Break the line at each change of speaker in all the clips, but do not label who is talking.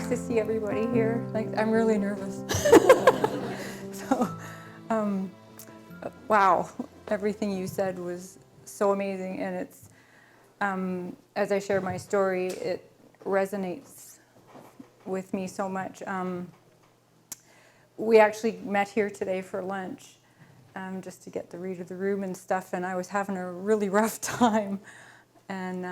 nice to see everybody here. Like, I'm really nervous. So, wow, everything you said was so amazing, and it's, as I share my story, it resonates with me so much. We actually met here today for lunch, just to get the read of the room and stuff, and I was having a really rough time, and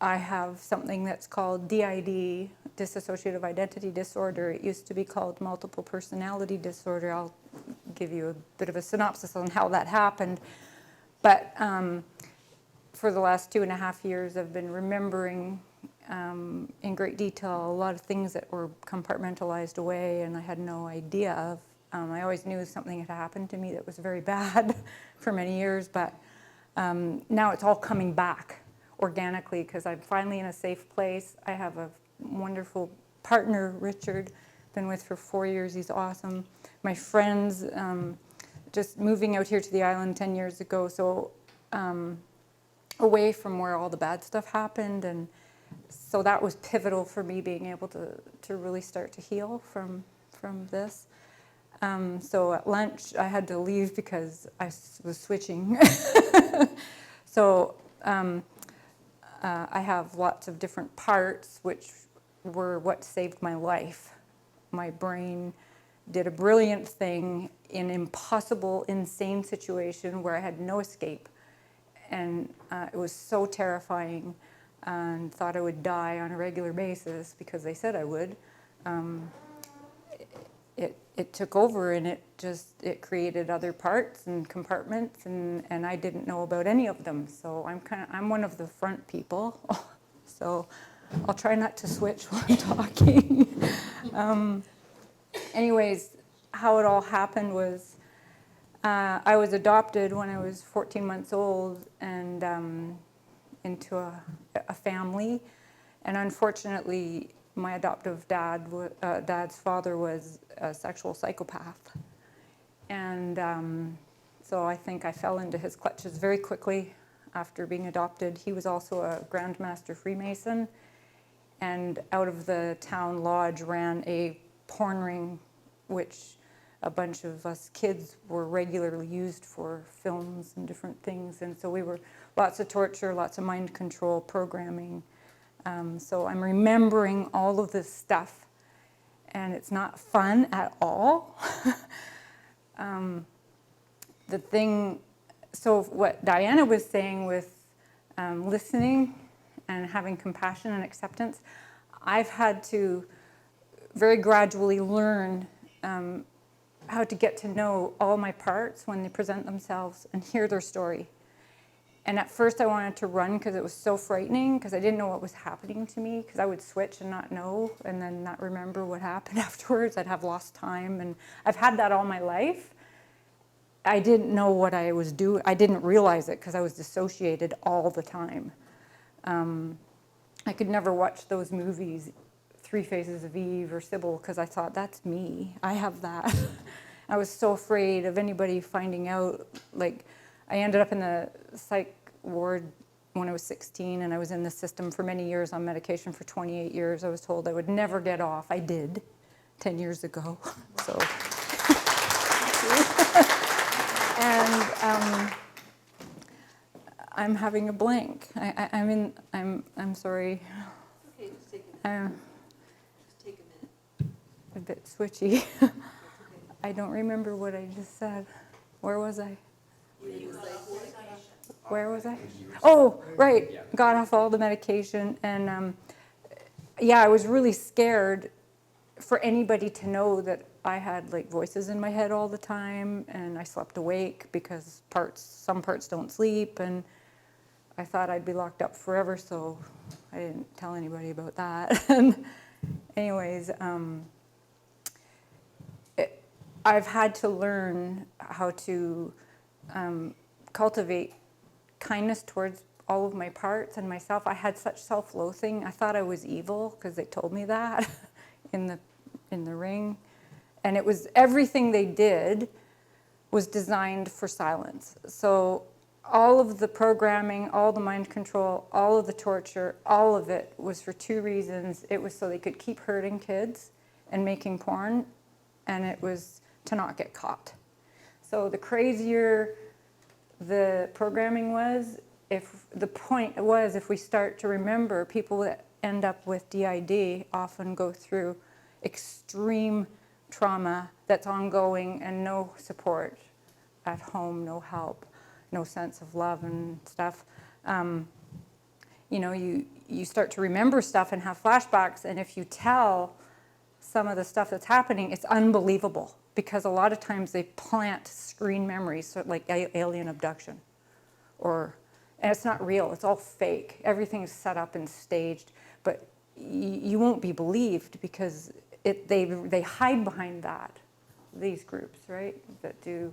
I have something that's called DID, dissociative identity disorder. It used to be called multiple personality disorder. I'll give you a bit of a synopsis on how that happened. But for the last 2.5 years, I've been remembering in great detail a lot of things that were compartmentalized away and I had no idea of. I always knew something had happened to me that was very bad for many years, but now it's all coming back organically because I'm finally in a safe place. I have a wonderful partner, Richard, been with for 4 years. He's awesome. My friends, just moving out here to the island 10 years ago, so away from where all the bad stuff happened, and so that was pivotal for me being able to really start to heal from this. So at lunch I had to leave because I was switching. So I have lots of different parts which were what saved my life. My brain did a brilliant thing in an impossible, insane situation where I had no escape. And it was so terrifying and thought I would die on a regular basis because they said I would. It took over and it created other parts and compartments and I didn't know about any of them. So I'm one of the front people. So I'll try not to switch while I'm talking. Anyways, how it all happened was I was adopted when I was 14 months old and into a family. And unfortunately, my adoptive dad's father was a sexual psychopath. And so I think I fell into his clutches very quickly after being adopted. He was also a Grandmaster Freemason. And out of the town lodge ran a porn ring, which a bunch of us kids were regularly used for films and different things. And so we were lots of torture, lots of mind control, programming. So I'm remembering all of this stuff, and it's not fun at all. So what Diana was saying with listening and having compassion and acceptance, I've had to very gradually learn how to get to know all my parts when they present themselves and hear their story. And at first I wanted to run because it was so frightening because I didn't know what was happening to me because I would switch and not know and then not remember what happened afterwards. I'd have lost time, and I've had that all my life. I didn't know what I was doing. I didn't realize it because I was dissociated all the time. I could never watch those movies, Three Faces of Eve or Sybil, because I thought, that's me. I have that. I was so afraid of anybody finding out. Like, I ended up in the psych ward when I was 16, and I was in the system for many years on medication for 28 years. I was told I would never get off. I did 10 years ago. So, and I'm having a blank. I'm sorry.
Okay, just take a minute. Just take a minute.
A bit switchy.
Okay.
I don't remember what I just said. Where was I? Where was I? Oh, right. Got off all the medication. And yeah, I was really scared for anybody to know that I had like voices in my head all the time. And I slept awake because some parts don't sleep. And I thought I'd be locked up forever, so I didn't tell anybody about that. And anyways, I've had to learn how to cultivate kindness towards all of my parts and myself. I had such self-loathing. I thought I was evil because they told me that in the ring. And it was everything they did was designed for silence. So all of the programming, all the mind control, all of the torture, all of it was for two reasons. It was so they could keep hurting kids and making porn, and it was to not get caught. So the crazier the programming was, if the point was, if we start to remember, people that end up with DID often go through extreme trauma that's ongoing and no support at home, no help, no sense of love and stuff. You know, you start to remember stuff and have flashbacks, and if you tell some of the stuff that's happening, it's unbelievable, because a lot of times they plant screen memories, so like alien abduction, and it's not real, it's all fake. Everything's set up and staged, but you won't be believed because they hide behind that, these groups, right, that do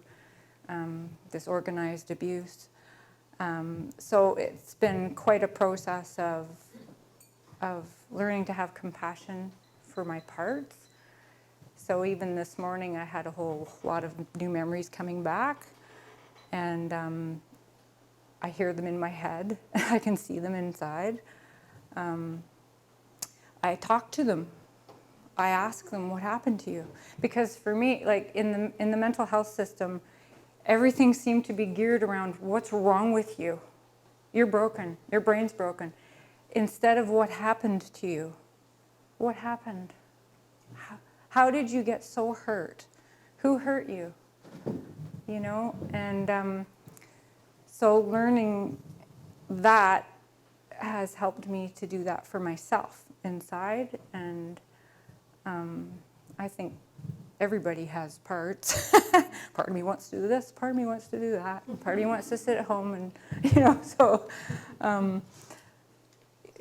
this organized abuse. So it's been quite a process of learning to have compassion for my parts. So even this morning I had a whole lot of new memories coming back, and I hear them in my head. I can see them inside. I talk to them. I ask them, what happened to you? Because for me, like in the mental health system, everything seemed to be geared around what's wrong with you. You're broken. Your brain's broken. Instead of what happened to you. What happened? How did you get so hurt? Who hurt you? You know, and so learning that has helped me to do that for myself inside, and I think everybody has parts. Part of me wants to do this, part of me wants to do that, part of me wants to sit at home, and you know, so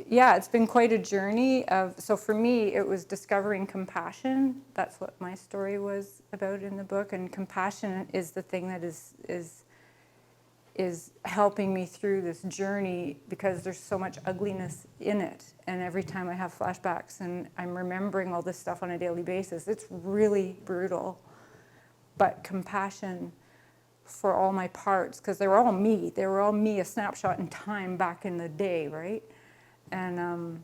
yeah, it's been quite a journey so for me it was discovering compassion. That's what my story was about in the book, and compassion is the thing that is helping me through this journey, because there's so much ugliness in it, and every time I have flashbacks and I'm remembering all this stuff on a daily basis, it's really brutal. But compassion for all my parts, because they were all me, a snapshot in time back in the day, right? And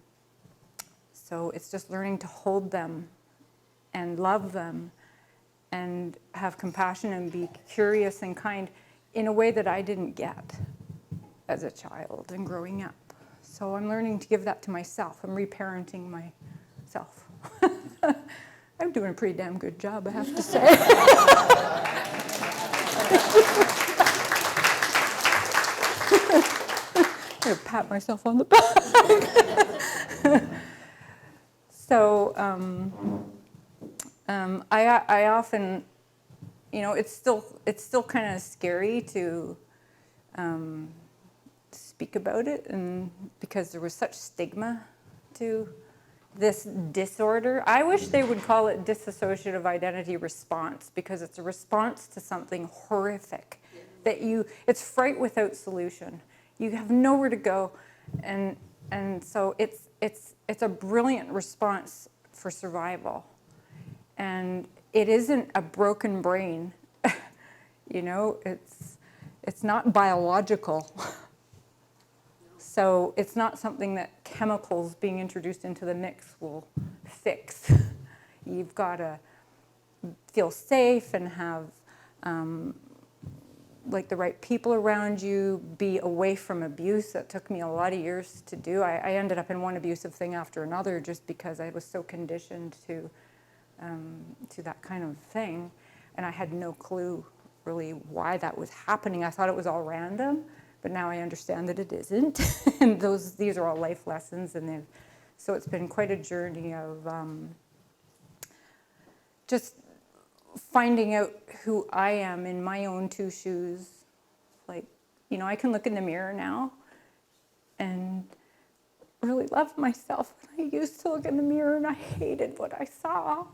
so it's just learning to hold them and love them and have compassion and be curious and kind in a way that I didn't get as a child and growing up. So I'm learning to give that to myself. I'm reparenting myself. I'm doing a pretty damn good job, I have to say. I'm gonna pat myself on the back. So I often, you know, it's still kind of scary to speak about it, and because there was such stigma to this disorder. I wish they would call it dissociative identity response, because it's a response to something horrific that it's fright without solution. You have nowhere to go, and so it's a brilliant response for survival. And it isn't a broken brain, you know, it's not biological. So it's not something that chemicals being introduced into the mix will fix. You've got to feel safe and have like the right people around you, be away from abuse. That took me a lot of years to do. I ended up in one abusive thing after another just because I was so conditioned to that kind of thing. And I had no clue really why that was happening. I thought it was all random, but now I understand that it isn't. And these are all life lessons, and so it's been quite a journey of just finding out who I am in my own two shoes. Like, you know, I can look in the mirror now and really love myself. I used to look in the mirror and I hated what I saw.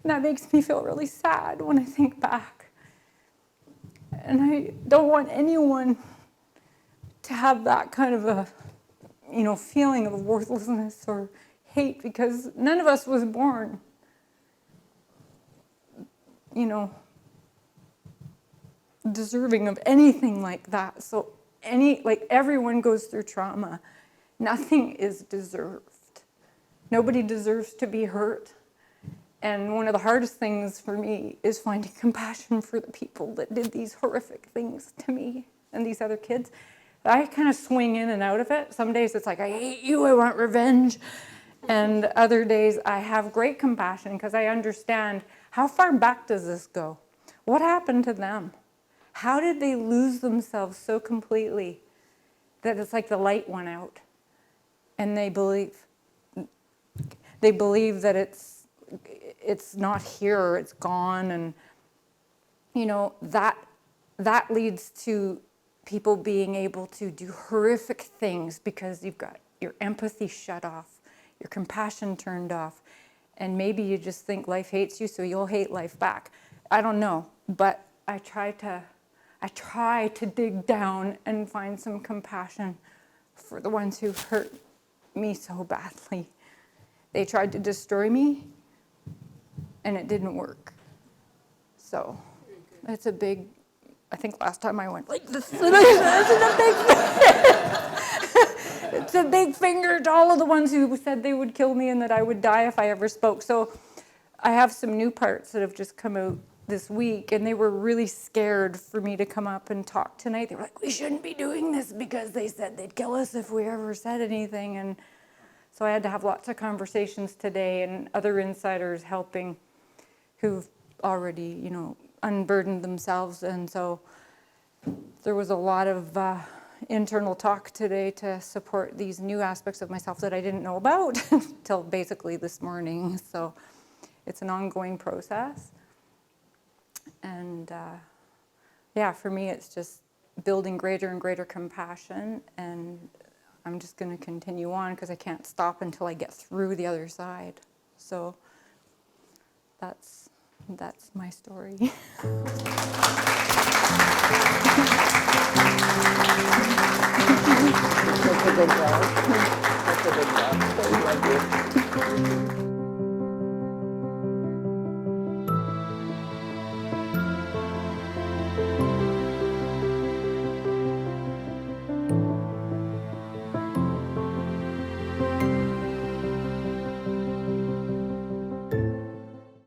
And that makes me feel really sad when I think back. And I don't want anyone to have that kind of a, you know, feeling of worthlessness or hate, because none of us was born, you know, deserving of anything like that. So everyone goes through trauma. Nothing is deserved. Nobody deserves to be hurt. And one of the hardest things for me is finding compassion for the people that did these horrific things to me and these other kids. I kind of swing in and out of it. Some days it's like, I hate you, I want revenge. And other days I have great compassion because I understand, how far back does this go? What happened to them? How did they lose themselves so completely that it's like the light went out? And they believe that it's not here, or it's gone. And that leads to people being able to do horrific things because you've got your empathy shut off, your compassion turned off, and maybe you just think life hates you, so you'll hate life back. I don't know, but I try to dig down and find some compassion for the ones who hurt me so badly. They tried to destroy me, and it didn't work. So it's a big, I think last time I went like this, it's a big finger to all of the ones who said they would kill me and that I would die if I ever spoke. So I have some new parts that have just come out this week, and they were really scared for me to come up and talk tonight. They were like, we shouldn't be doing this because they said they'd kill us if we ever said anything. And so I had to have lots of conversations today, and other insiders helping who've already, unburdened themselves. And so there was a lot of internal talk today to support these new aspects of myself that I didn't know about until basically this morning. So it's an ongoing process. And for me, it's just building greater and greater compassion, and I'm just going to continue on because I can't stop until I get through the other side. So that's my story.
That's a good job. That's a good job.